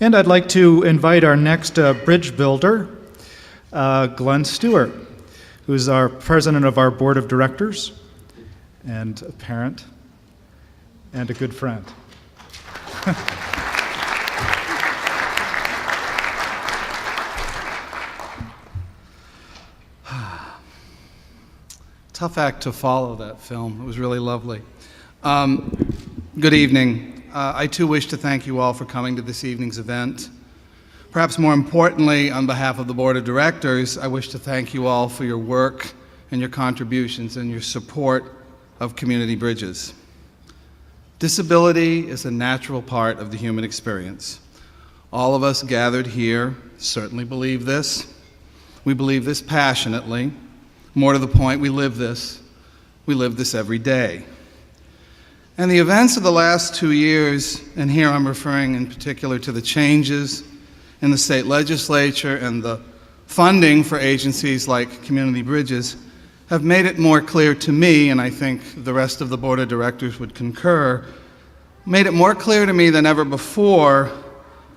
And I'd like to invite our next bridge builder, Glenn Stuart, who's our president of our board of directors and a parent and a good friend. Tough act to follow, that film. It was really lovely. Good evening. I too wish to thank you all for coming to this evening's event. Perhaps more importantly, on behalf of the Board of Directors, I wish to thank you all for your work and your contributions and your support of Community Bridges. Disability is a natural part of the human experience. All of us gathered here certainly believe this. We believe this passionately. More to the point, we live this. We live this every day. And the events of the last 2 years, and here I'm referring in particular to the changes in the state legislature and the funding for agencies like Community Bridges, have made it more clear to me, and I think the rest of the Board of Directors would concur, made it more clear to me than ever before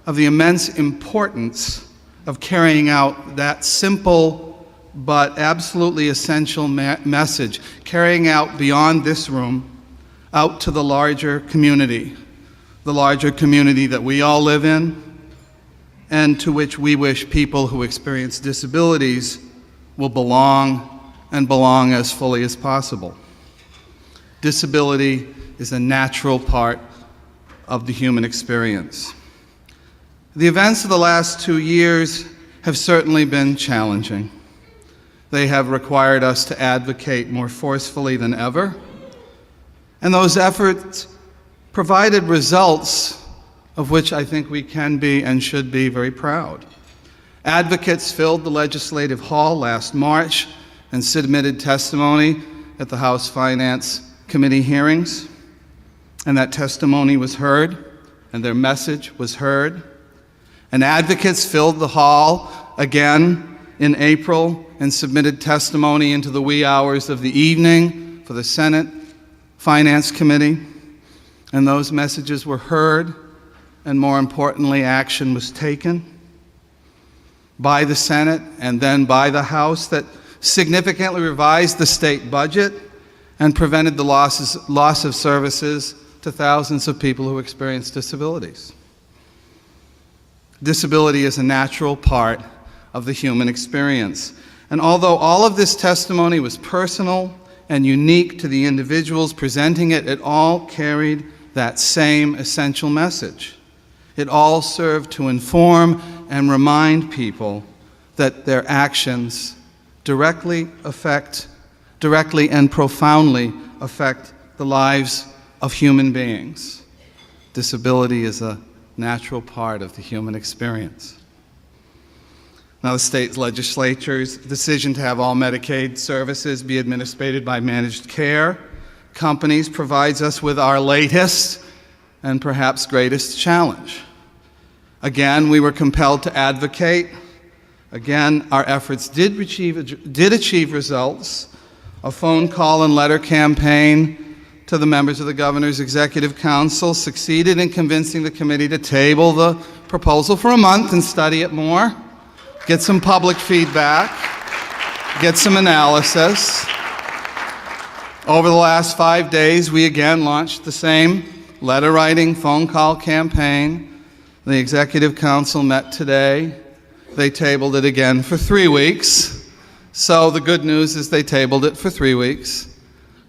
of the immense importance of carrying out that simple but absolutely essential message, carrying out beyond this room, out to the larger community that we all live in, and to which we wish people who experience disabilities will belong and belong as fully as possible. Disability is a natural part of the human experience. The events of the last 2 years have certainly been challenging. They have required us to advocate more forcefully than ever, and those efforts provided results of which I think we can be and should be very proud. Advocates filled the Legislative Hall last March and submitted testimony at the House Finance Committee hearings, and that testimony was heard, and their message was heard. And advocates filled the hall again in April and submitted testimony into the wee hours of the evening for the Senate Finance Committee, and those messages were heard, and more importantly, action was taken by the Senate and then by the House that significantly revised the state budget and prevented the loss of services to thousands of people who experience disabilities. Disability is a natural part of the human experience. And although all of this testimony was personal and unique to the individuals presenting it, it all carried that same essential message. It all served to inform and remind people that their actions directly and profoundly affect the lives of human beings. Disability is a natural part of the human experience. Now, the state legislature's decision to have all Medicaid services be administered by managed care companies provides us with our latest and perhaps greatest challenge. Again, we were compelled to advocate. Again, our efforts did achieve results. A phone call and letter campaign to the members of the Governor's Executive Council succeeded in convincing the committee to table the proposal for a month and study it more, get some public feedback, get some analysis. Over the last 5 days, we again launched the same letter writing, phone call campaign. The Executive Council met today. They tabled it again for 3 weeks. So the good news is they tabled it for 3 weeks.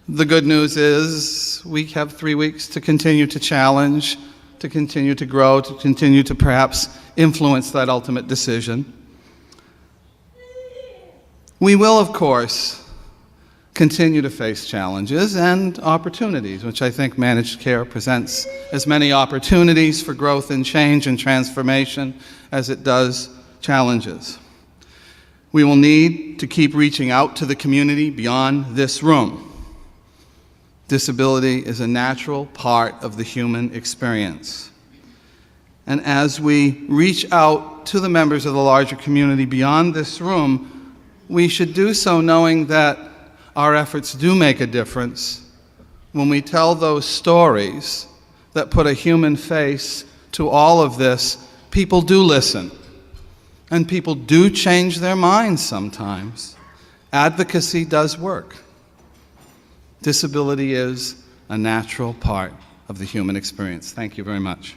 The good news is we have 3 weeks to continue to challenge, to continue to grow, to continue to perhaps influence that ultimate decision. We will, of course, continue to face challenges and opportunities, which I think managed care presents as many opportunities for growth and change and transformation as it does challenges. We will need to keep reaching out to the community beyond this room. Disability is a natural part of the human experience. And as we reach out to the members of the larger community beyond this room, we should do so knowing that our efforts do make a difference when we tell those stories that put a human face to all of this People do listen, and people do change their minds sometimes. Advocacy does work. Disability is a natural part of the human experience. Thank you very much.